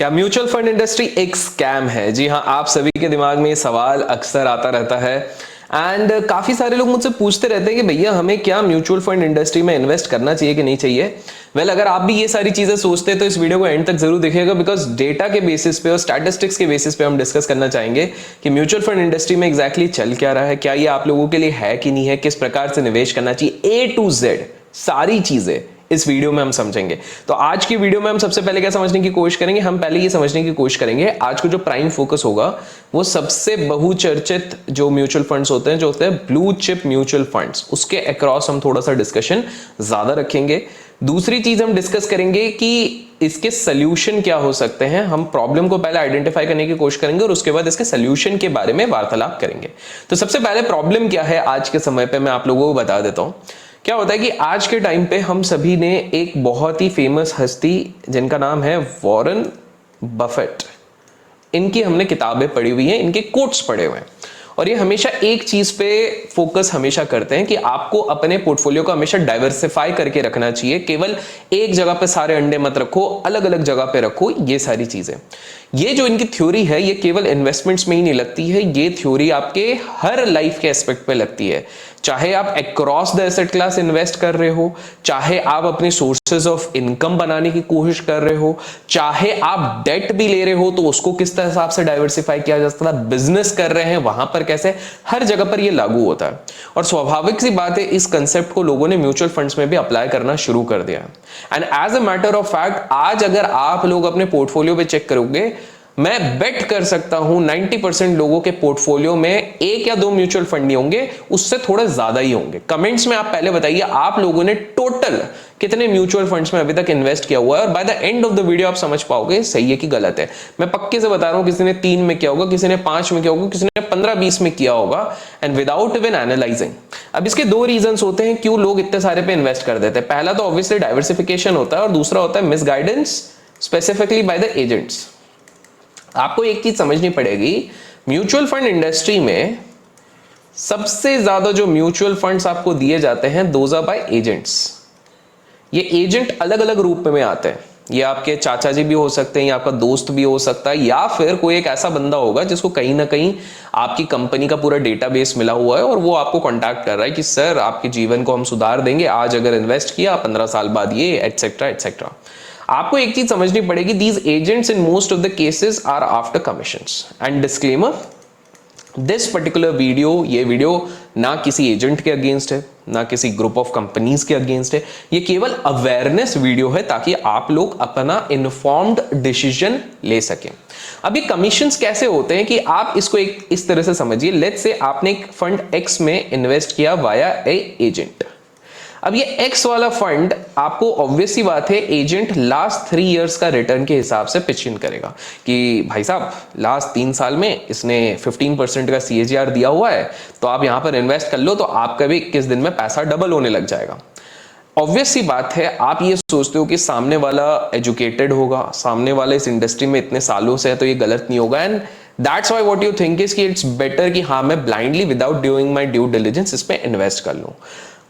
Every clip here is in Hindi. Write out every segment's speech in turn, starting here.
क्या म्यूचुअल फंड इंडस्ट्री एक स्कैम है? जी हाँ, आप सभी के दिमाग में ये सवाल अक्सर आता रहता है एंड काफी सारे लोग मुझसे पूछते रहते हैं कि भैया हमें क्या म्यूचुअल फंड इंडस्ट्री में इन्वेस्ट करना चाहिए कि नहीं चाहिए। अगर आप भी ये सारी चीजें सोचते हैं तो इस वीडियो को एंड तक जरूर देखिएगा, बिकॉज डेटा के बेसिस पे और स्टैटिस्टिक्स के बेसिस पे हम डिस्कस करना चाहेंगे कि म्यूचुअल फंड इंडस्ट्री में एग्जैक्टली चल क्या रहा है, क्या ये आप लोगों के लिए है कि नहीं है, किस प्रकार से निवेश करना चाहिए, A to Z सारी चीजें इस वीडियो में हम समझेंगे। तो आज की वीडियो में हम सबसे पहले क्या समझने की कोशिश करेंगे, हम पहले ये समझने की कोशिश करेंगे आज को जो प्राइम फोकस होगा वो सबसे बहुचर्चित जो म्यूचुअल फंड्स होते हैं, जो होते हैं ब्लू चिप म्यूचुअल फंड्स, उसके अक्रॉस हम थोड़ा सा डिस्कशन ज्यादा रखेंगे। दूसरी चीज हम डिस्कस करेंगे कि इसके सोल्यूशन क्या हो सकते हैं। हम प्रॉब्लम को पहले आइडेंटिफाई करने की कोशिश करेंगे और उसके बाद इसके सोल्यूशन के बारे में वार्तालाप करेंगे। तो सबसे पहले प्रॉब्लम क्या है आज के समय पे मैं आप लोगों को बता देता हूं। क्या होता है कि आज के टाइम पे हम सभी ने एक बहुत ही फेमस हस्ती जिनका नाम है वॉरेन बफेट, इनकी हमने किताबें पढ़ी हुई हैं, इनके कोट्स पढ़े हुए हैं और ये हमेशा एक चीज पे फोकस हमेशा करते हैं कि आपको अपने पोर्टफोलियो को हमेशा डाइवर्सिफाई करके रखना चाहिए, केवल एक जगह पे सारे अंडे मत रखो, अलग अलग जगह पे रखो। ये सारी चीजें, ये जो इनकी थ्योरी है ये केवल इन्वेस्टमेंट्स में ही नहीं लगती है, ये थ्योरी आपके हर लाइफ के एस्पेक्ट पे लगती है। चाहे आप across the asset class invest कर रहे हो, चाहे आप अपने सोर्सेज ऑफ इनकम बनाने की कोशिश कर रहे हो, चाहे आप डेट भी ले रहे हो तो उसको किस हिसाब से डाइवर्सिफाई किया जा सकता है, बिजनेस कर रहे हैं वहां पर कैसे, हर जगह पर यह लागू होता है। और स्वाभाविक सी बात है इस कंसेप्ट को लोगों ने म्यूचुअल फंड्स में भी अप्लाई करना शुरू कर दिया। And as a matter of fact आज अगर आप लोग अपने पोर्टफोलियो पे चेक करोगे, मैं बेट कर सकता हूं 90% लोगों के पोर्टफोलियो में एक या दो म्यूचुअल फंड नहीं होंगे, उससे थोड़े ज्यादा ही होंगे। कमेंट्स में आप पहले बताइए आप लोगों ने टोटल कितने म्यूचुअल फंड्स में अभी तक इन्वेस्ट किया हुआ है, और by the end of the video आप समझ पाओगे सही है कि गलत है। मैं पक्के से बता रहा हूं, किसी ने 3 में किया होगा, किसी ने 5 में किया होगा, किसी ने 15-20 में किया होगा, एंड विदाउट इवन एनालाइजिंग। अब इसके दो रीजंस होते हैं क्यों लोग इतने सारे पे इन्वेस्ट कर देते हैं। पहला तो ऑब्वियसली डाइवर्सिफिकेशन होता है और दूसरा होता है misguidance, specifically by the agents. आपको एक चीज समझनी पड़ेगी, म्यूचुअल फंड इंडस्ट्री में सबसे ज्यादा जो म्यूचुअल फंड्स आपको दिए जाते हैं दोज आर बाय एजेंट्स। ये एजेंट अलग अलग रूप में आते हैं, ये आपके चाचा जी भी हो सकते हैं, या आपका दोस्त भी हो सकता है, या फिर कोई एक ऐसा बंदा होगा जिसको कहीं ना कहीं आपकी कंपनी का पूरा डेटाबेस मिला हुआ है और वो आपको कांटेक्ट कर रहा है कि सर आपके जीवन को हम सुधार देंगे, आज अगर इन्वेस्ट किया 15 साल बाद ये एटसेट्रा एटसेट्रा। आपको एक चीज समझनी पड़ेगी, these agents in most of the cases are after commissions. And disclaimer, this particular video, ये वीडियो ना किसी एजेंट के अगेंस्ट है, ना किसी ग्रुप ऑफ कंपनीज के अगेंस्ट है, ये केवल अवेयरनेस वीडियो है ताकि आप लोग अपना इन्फॉर्म्ड डिसीजन ले सकें। अब ये कमीशंस कैसे होते हैं कि आप इसको एक इस तरह से समझिए, लेट्स से आपने एक फंड एक्स में इन्वेस्ट किया वाया ए एजेंट। अब ये एक्स वाला फंड आपको ऑब्वियस सी बात है एजेंट लास्ट 3 इयर्स का रिटर्न के हिसाब से पिच इन करेगा कि भाई साहब लास्ट 3 साल में इसने 15% का CAGR दिया हुआ है, तो आप यहां पर इन्वेस्ट कर लो तो आपका भी 21 दिन में पैसा डबल होने लग जाएगा। ऑब्वियस सी बात है, आप ये सोचते हो कि सामने वाला एजुकेटेड होगा, सामने वाला इस इंडस्ट्री में इतने सालों से है तो ये गलत नहीं होगा, and that's why what you think is कि इट्स बेटर कि हाँ मैं blindly without doing my due diligence इस पे इन्वेस्ट कर लूं।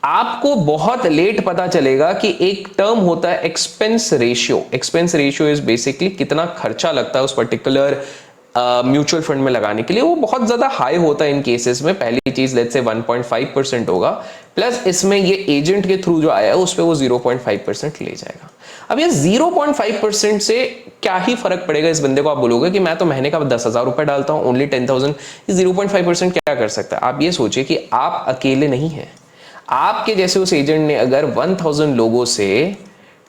आपको बहुत लेट पता चलेगा कि एक टर्म होता है expense ratio. Expense ratio is basically कितना खर्चा लगता है उस पर्टिकुलर म्यूचुअल फंड में लगाने के लिए, वो बहुत ज्यादा हाई होता है इन केसेस में। पहली चीज लेट्स से 1.5% होगा, प्लस इसमें ये एजेंट के थ्रू जो आया है उस पे वो 0.5% ले जाएगा। अब ये 0.5% से क्या ही फर्क पड़ेगा इस बंदे को। आप बोलोगे कि मैं तो महीने का 10,000 रुपए डालता हूं, ओनली 10,000, 0.5% क्या कर सकता है। आप ये सोचिए कि आप अकेले नहीं है, आपके जैसे उस एजेंट ने अगर 1000 लोगों से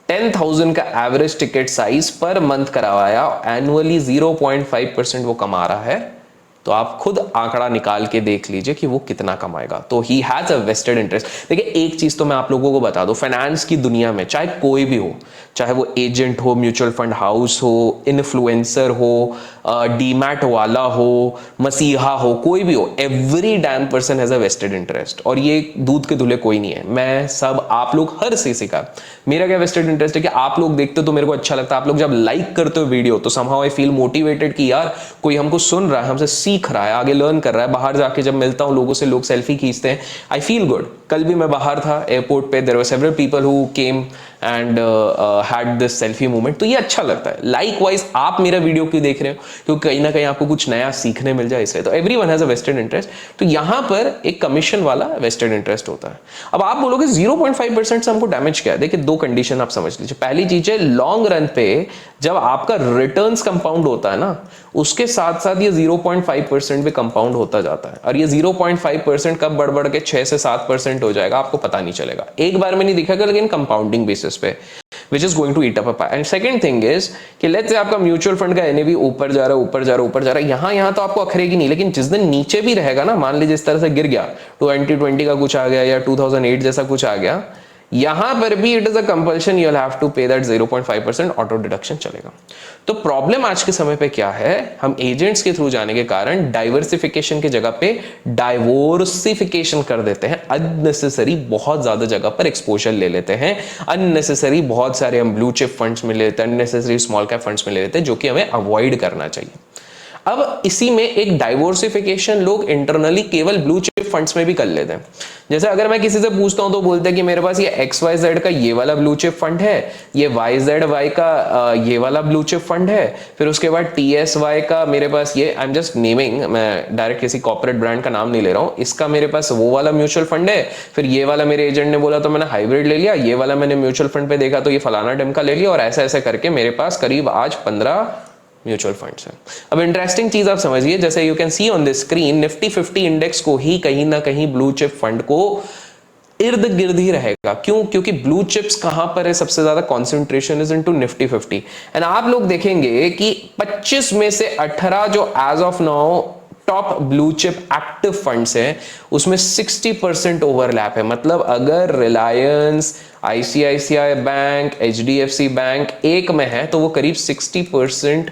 10,000 का average ticket size per month करवाया, एनुअली 0.5% वो कमा रहा है, तो आप खुद आंकड़ा निकाल के देख लीजिए कि वो कितना कमाएगा। तो he has a vested interest. देखिए एक चीज तो मैं आप लोगों को बता दूं, फाइनेंस की दुनिया में चाहे कोई भी हो, चाहे वो एजेंट हो, म्यूचुअल फंड हाउस हो, इन्फ्लुएंसर हो, डीमैट वाला हो, मसीहा हो, कोई भी हो, every dam person has a vested interest. और ये दूध के धुले कोई नहीं है, मैं सब आप लोग हर किसी का। मेरा क्या वेस्टेड इंटरेस्ट है कि आप लोग देखते हो तो मेरे को अच्छा लगता है, आप लोग जब लाइक करते हो वीडियो तो समहाउ आई फील मोटिवेटेड कि यार कोई हमको सुन रहा है, हमसे सीख रहा है, आगे लर्न कर रहा है। बाहर जाके जब मिलता हूं लोगों से, लोग सेल्फी खींचते हैं, आई फील गुड। कल भी मैं बाहर था एयरपोर्ट पे, there were several people who came and had this selfie movement, तो ये अच्छा लगता है। लाइकवाइज आप मेरा वीडियो क्यों देख रहे हो, क्योंकि कहीं ना कहीं आपको कुछ नया सीखने मिल जाए इससे, तो everyone has a vested interest. तो यहां पर एक कमीशन वाला वेस्टेड इंटरेस्ट होता है। अब आप बोलोगे 0.5% से हमको डैमेज क्या है, देखिए दो कंडीशन आप समझ लीजिए। पहली चीज है लॉन्ग रन पे जब आपका रिटर्न्स कंपाउंड होता है ना, उसके साथ साथ ये 0.5% भी कंपाउंड होता जाता है, और ये 0.5% कब बढ़ बढ़ के 6 से 7% हो जाएगा आपको पता नहीं चलेगा, एक बार में नहीं दिखेगा, लेकिन कंपाउंडिंग बेसिस पे, which is going to eat up a pie. And second thing is कि let's say आपका म्यूचुअल फंड का NAV ऊपर जा रहा है, ऊपर जा रहा है, ऊपर जा रहा है, यहाँ तो आपको अखरेगी नहीं, लेकिन जिस दिन नीचे भी रहेगा ना, मान लीजिए इस तरह से गिर गया, 2020 का कुछ आ गया या 2008 जैसा कुछ आ गया, यहां पर भी it is a compulsion, you will have to pay that 0.5% auto deduction चलेगा। तो प्रॉब्लम आज के समय पे क्या है, हम एजेंट्स के थ्रू जाने के कारण डाइवर्सिफिकेशन की जगह पे डाइवोर्सिफिकेशन कर देते हैं, अननेसेसरी बहुत ज्यादा जगह पर एक्सपोजर ले लेते हैं, अननेसेसरी बहुत सारे हम ब्लू चिप फंड्स में ले लेते हैं, अननेसेसरी स्मॉल कैप फंड्स में ले लेते हैं, जो कि हमें अवॉइड करना चाहिए। अब इसी में एक डाइवर्सिफिकेशन लोग इंटरनली केवल ब्लू चिप फंड्स में भी कर लेते हैं। जैसे अगर मैं किसी से पूछता हूं तो बोलते हैं कि मेरे पास ये XYZ का ये वाला ब्लू चिप फंड है, ये YZY का ये वाला ब्लू चिप फंड है, फिर उसके बाद TSY का मेरे पास ये, आई एम जस्ट नेमिंग, मैं डायरेक्ट किसी कॉर्पोरेट ब्रांड का नाम नहीं ले रहा हूं, इसका मेरे पास वो वाला म्यूचुअल फंड है, फिर ये वाला मेरे एजेंट ने बोला तो मैंने हाइब्रिड ले लिया, ये वाला मैंने म्यूचुअल फंड पे देखा तो ये फलाना डेम का ले लिया, और ऐसे ऐसे करके मेरे पास करीब आज 15 म्यूचुअल फंड्स हैं। अब इंटरेस्टिंग चीज आप समझिए, जैसे you can see on the screen, Nifty 50 index को ही कहीं ना कहीं ब्लू चिप फंड को इर्द गिर्द ही रहेगा। क्यों? क्योंकि ब्लू चिप्स कहां पर है, सबसे ज्यादा concentration is into Nifty 50, and आप लोग देखेंगे कि 25 में से 18 जो as of now top blue chip active funds हैं, उसमें 60% ओवरलैप है। मतलब अगर Reliance, ICICI bank, HDFC bank एक में है तो वो करीब 60%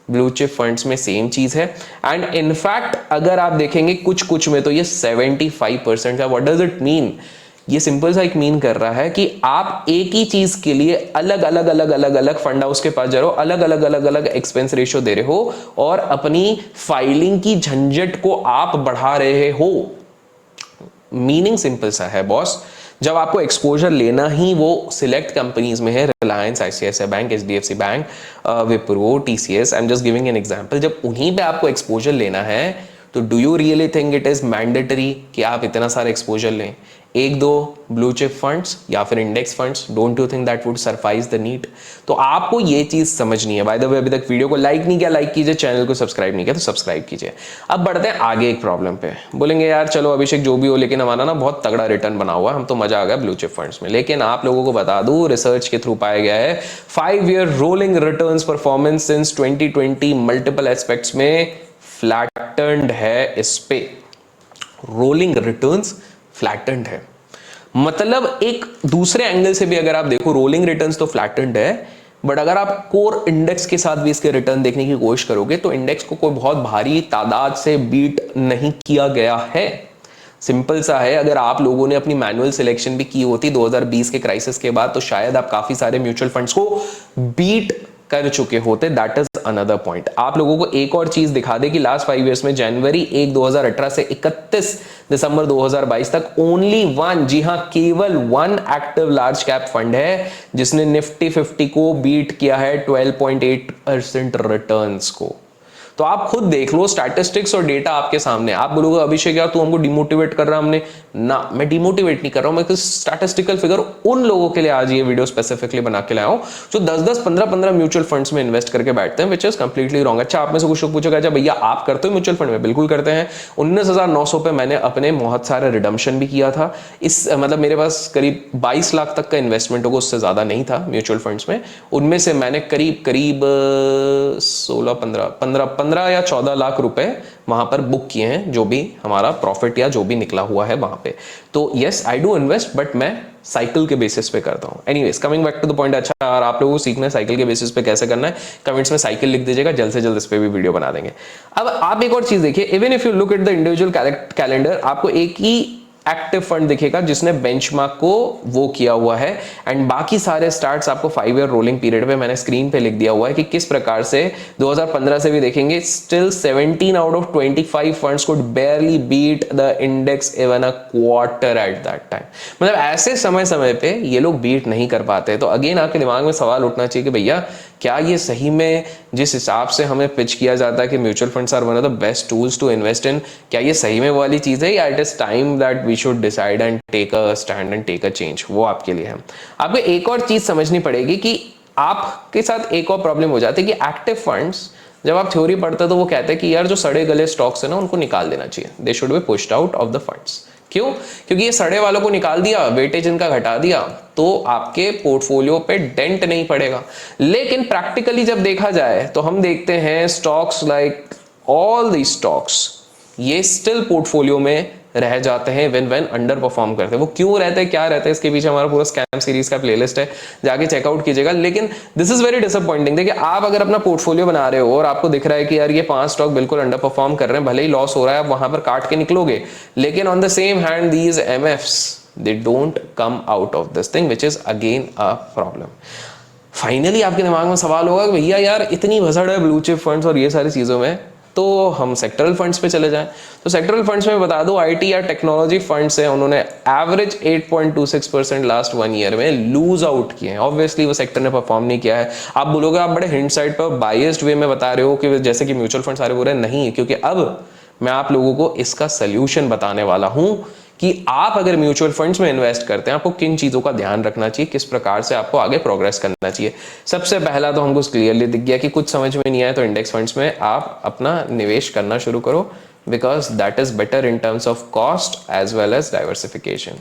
ब्लू चिप फंड्स में सेम चीज है, एंड इनफैक्ट अगर आप देखेंगे कुछ में तो ये 75% है। What does it mean? ये सिंपल सा एक मीन कर रहा है कि आप एक ही चीज के लिए अलग अलग फंड हाउस के पास जा रहे हो, अलग एक्सपेंस रेशियो दे रहे हो, और अपनी फाइलिंग की झंझट को आप बढ़ा रहे हो। मीनिंग सिंपल सा है बॉस, जब आपको एक्सपोजर लेना ही वो सिलेक्ट कंपनीज में है, Reliance, ICICI bank, HDFC bank, Wipro, TCS, I am just giving an example, जब उन्हीं पे आपको एक्सपोजर लेना है तो do you really think it is mandatory कि आप इतना सारा एक्सपोजर लें? एक दो ब्लू चिप फंड्स या फिर index funds, don't you think that would suffice the need? तो आपको ये चीज समझनी है। बाय द वे, अभी तक वीडियो को लाइक नहीं किया, लाइक कीजिए, चैनल को सब्सक्राइब नहीं किया तो सब्सक्राइब कीजिए। अब बढ़ते हैं आगे एक प्रॉब्लम पे। बोलेंगे यार चलो अभिषेक जो भी हो, लेकिन हमारा ना बहुत तगड़ा रिटर्न बना हुआ, हम तो मजा आ गया ब्लू चिप फंड्स में। लेकिन आप लोगों को बता दूं, रिसर्च के थ्रू पाया गया है 5 year rolling returns performance since 2020 multiple aspects में फ्लैटेंड है। इस पे रोलिंग रिटर्न्स फ्लैटेंड है, मतलब एक दूसरे एंगल से भी अगर आप देखो, रोलिंग रिटर्न्स तो फ्लैटेंड है, बट अगर आप कोर इंडेक्स के साथ भी इसके रिटर्न देखने की कोशिश करोगे तो इंडेक्स को कोई बहुत भारी तादाद से बीट नहीं किया गया है। सिंपल सा है, अगर आप लोगों ने अपनी मैनुअल सिलेक्शन भी की होती 2020 के क्राइसिस के बाद, तो शायद आप काफी सारे म्यूचुअल फंड्स को बीट कर चुके होते। That is another point. आप लोगों को एक और चीज दिखा दे कि लास्ट 5 इयर्स में जनवरी 1 2018 से 31 दिसंबर 2022 तक ओनली वन, जी हां केवल one active large cap fund है जिसने निफ्टी 50 को बीट किया है 12.8% रिटर्न्स को। तो आप खुद देख लो, स्टैटिस्टिक्स और डेटा आपके सामने। आप बोलोगे अभिषेक यार तू हमको डिमोटिवेट कर रहा है, हमने ना, मैं डिमोटिवेट नहीं कर रहा हूं, मैं स्टैटिस्टिकल फिगर उन लोगों के लिए आज ये वीडियो स्पेसिफिकली बना के लाया हूं जो 10-10 15-15 म्यूचुअल फंड्स में इन्वेस्ट करके बैठते हैं, विच इज कंप्लीटली रॉन्ग। अच्छा, आप में से कुछ लोग पूछेगा, अच्छा भैया आप करते हो म्यूचुअल फंड में? बिल्कुल करते हैं। 19,900 पे मैंने अपने बहुत सारे रिडम्पशन भी किया था। इस मतलब मेरे पास करीब 22 लाख तक का इन्वेस्टमेंट होगा, उससे ज्यादा नहीं था म्यूचुअल फंड्स में। उनमें से मैंने करीब 15 या 14 लाख रुपए वहां पर बुक किए हैं, जो भी हमारा प्रॉफिट या जो भी निकला हुआ है वहां पे। तो yes, I do invest, but मैं साइकिल के बेसिस पे करता हूं। Anyways, coming back to the point. अच्छा, और आप लोगों को सीखना है साइकिल के बेसिस पे कैसे करना है, कमेंट्स में साइकिल लिख दीजिएगा, जल्द से जल्द इस पे भी वीडियो बना देंगे। अब आप एक और चीज देखिए, even if you look at the individual calendar, आपको एक ही एक्टिव फंड दिखेगा जिसने बेंचमार्क को वो किया हुआ है, एंड बाकी सारे स्टार्ट्स आपको 5 ईयर रोलिंग पीरियड पे मैंने स्क्रीन पे लिख दिया हुआ है कि किस प्रकार से 2015 से भी देखेंगे still 17 out of 25 funds could barely beat the index even a quarter at that time. मतलब ऐसे समय समय पे ये लोग बीट नहीं कर पाते। तो अगेन आपके दिमाग में सवाल उठना चाहिए कि भैया क्या ये सही में जिस हिसाब से हमें पिच किया जाता है कि mutual funds are one of the best tools to invest in, क्या ये सही में वो वाली चीज है, या it is time that we should decide and take a stand and take a change? वो आपके लिए है। आपको एक और चीज समझनी पड़ेगी कि आपके साथ एक और प्रॉब्लम हो जाती है कि एक्टिव फंड्स जब आप थ्योरी पढ़ते हो तो वो कहते हैं कि यार जो सड़े गले स्टॉक्स है ना उनको निकाल देना चाहिए, they should be pushed out of the funds. क्यों? क्योंकि ये सड़े वालों को निकाल दिया, वेटेज इनका घटा दिया, तो आपके पोर्टफोलियो पे डेंट नहीं पड़ेगा। लेकिन प्रैक्टिकली जब देखा जाए तो हम देखते हैं stocks like all the stocks ये स्टिल पोर्टफोलियो में रह जाते हैं व्हेन अंडर परफॉर्म करते हैं। वो क्यों रहते हैं, क्या रहते हैं, इसके पीछे हमारा पूरा स्कैम सीरीज का प्लेलिस्ट है, जाके चेकआउट कीजिएगा। लेकिन दिस इज वेरी डिसअपॉइंटिंग। देखिए आप अगर अपना पोर्टफोलियो बना रहे हो और आपको दिख रहा है कि यार ये 5 स्टॉक बिल्कुल अंडर परफॉर्म कर रहे हैं, भले ही लॉस हो रहा है, आप वहां पर काट के निकलोगे, लेकिन on the same hand these MFs they don't come out of this thing which is again a problem. Finally आपके दिमाग में सवाल होगा कि भैया यार इतनी भसड़ है ब्लू चिप फंड्स और ये सारी चीजों में, तो हम सेक्टरल फंड्स पे चले जाएं। तो सेक्टरल फंड्स में बता दूं आईटी या टेक्नोलॉजी फंड्स हैं, उन्होंने एवरेज 8.26% लास्ट 1 ईयर में लूज आउट किए हैं। ऑब्वियसली वो सेक्टर ने परफॉर्म नहीं किया है। आप बोलोगे आप बड़े हिंट साइड पर बायस्ड वे में बता रहे हो कि जैसे कि म्यूचुअल फंड सारे बुरे नहीं, क्योंकि अब मैं आप लोगों को इसका सोल्यूशन बताने वाला हूं कि आप अगर म्यूचुअल फंड्स में इन्वेस्ट करते हैं आपको किन चीजों का ध्यान रखना चाहिए, किस प्रकार से आपको आगे प्रोग्रेस करना चाहिए। सबसे पहला तो हमको क्लियरली दिख गया कि कुछ समझ में नहीं आया तो इंडेक्स फंड्स में आप अपना निवेश करना शुरू करो, because that is better in terms of cost as well as diversification.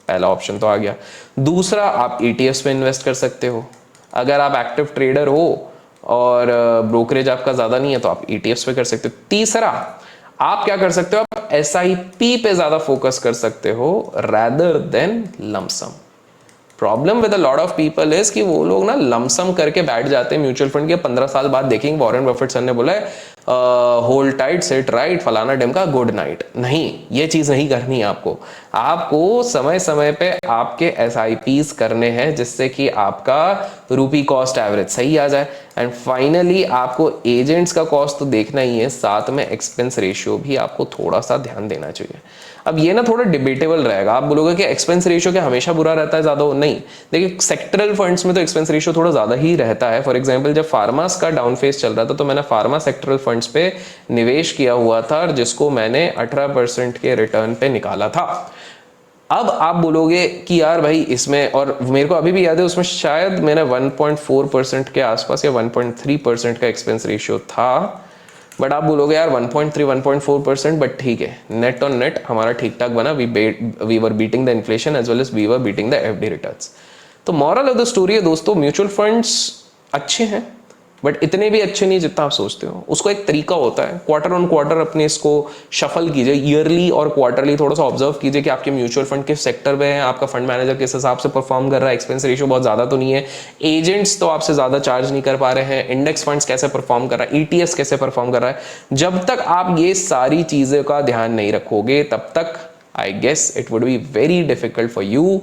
पहला ऑप्शन तो आ गया। दूसरा, आप ईटीएफ्स में इन्वेस्ट कर सकते हो। अगर आप एक्टिव ट्रेडर हो और ब्रोकरेज आपका ज्यादा नहीं है तो आप ईटीएफ्स पे कर सकते हो। तीसरा, आप क्या कर सकते हो, आप एसआईपी पे ज्यादा फोकस कर सकते हो rather than lump sum. Problem with a lot of people is कि वो लोग ना लमसम करके बैठ जाते हैं म्यूचुअल फंड के। 15 साल बाद देखेंगे वॉरेन बफेट सर ने बोला है होल्ड टाइट, सिट राइट, फलाना डेम का गुड नाइट। नहीं, ये चीज नहीं करनी है आपको। आपको समय समय पे आपके एसआईपीस करने हैं जिससे कि आपका रूपी कॉस्ट एवरेज सही आ जाए। एंड फाइनली आपको एजेंट्स का कॉस्ट तो देखना ही है, साथ में एक्सपेंस रेशियो भी आपको थोड़ा सा ध्यान देना चाहिए। अब ये ना थोड़ा डिबेटेबल रहेगा। आप बोलोगे कि एक्सपेंस रेशियो क्या हमेशा बुरा रहता है, ज्यादा नहीं। देखिए सेक्टरल फंड्स में तो एक्सपेंस रेशियो थोड़ा ज्यादा ही रहता है। फॉर एग्जांपल जब फार्मास का डाउन फेज चल रहा था तो मैंने फार्मा सेक्टरल फंड्स पे निवेश किया हुआ था, जिसको मैंने 18% के रिटर्न पे निकाला था। अब आप बोलोगे कि यार भाई इसमें, और मेरे को अभी भी याद है उसमें शायद मैंने 1.4% के आसपास या 1.3% का एक्सपेंस रेशियो था। बट आप बोलोगे यार 1.3 1.4%, बट ठीक है, नेट ऑन नेट हमारा ठीक ठाक बना। We were beating the inflation as well as we were beating the FD returns. तो मॉरल ऑफ द स्टोरी है दोस्तों, म्यूचुअल फंड्स अच्छे हैं बट इतने भी अच्छे नहीं जितना आप सोचते हो। उसको एक तरीका होता है, क्वार्टर ऑन क्वार्टर अपने इसको शफल कीजिए, ईयरली और क्वार्टरली थोड़ा सा ऑब्जर्व कीजिए कि आपके म्यूचुअल फंड किस सेक्टर में है, आपका फंड मैनेजर किस हिसाब से परफॉर्म कर रहा है, एक्सपेंस रेशियो बहुत ज्यादा तो नहीं है, एजेंट्स तो आपसे ज्यादा चार्ज नहीं कर पा रहे हैं, इंडेक्स फंड्स कैसे परफॉर्म कर रहा है, ईटीएस कैसे परफॉर्म कर रहा है। जब तक आप ये सारी चीजों का ध्यान नहीं रखोगे तब तक I guess it would be very difficult for you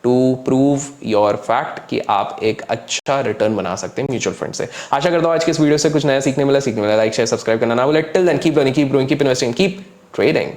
to prove your fact कि आप एक अच्छा रिटर्न बना सकते हैं म्यूचुअल फंड से। आशा करता हूं आज की इस वीडियो से कुछ नया सीखने मिला। लाइक शेयर सब्सक्राइब करना ना भूलें। Till then keep learning, keep growing, keep investing, keep trading.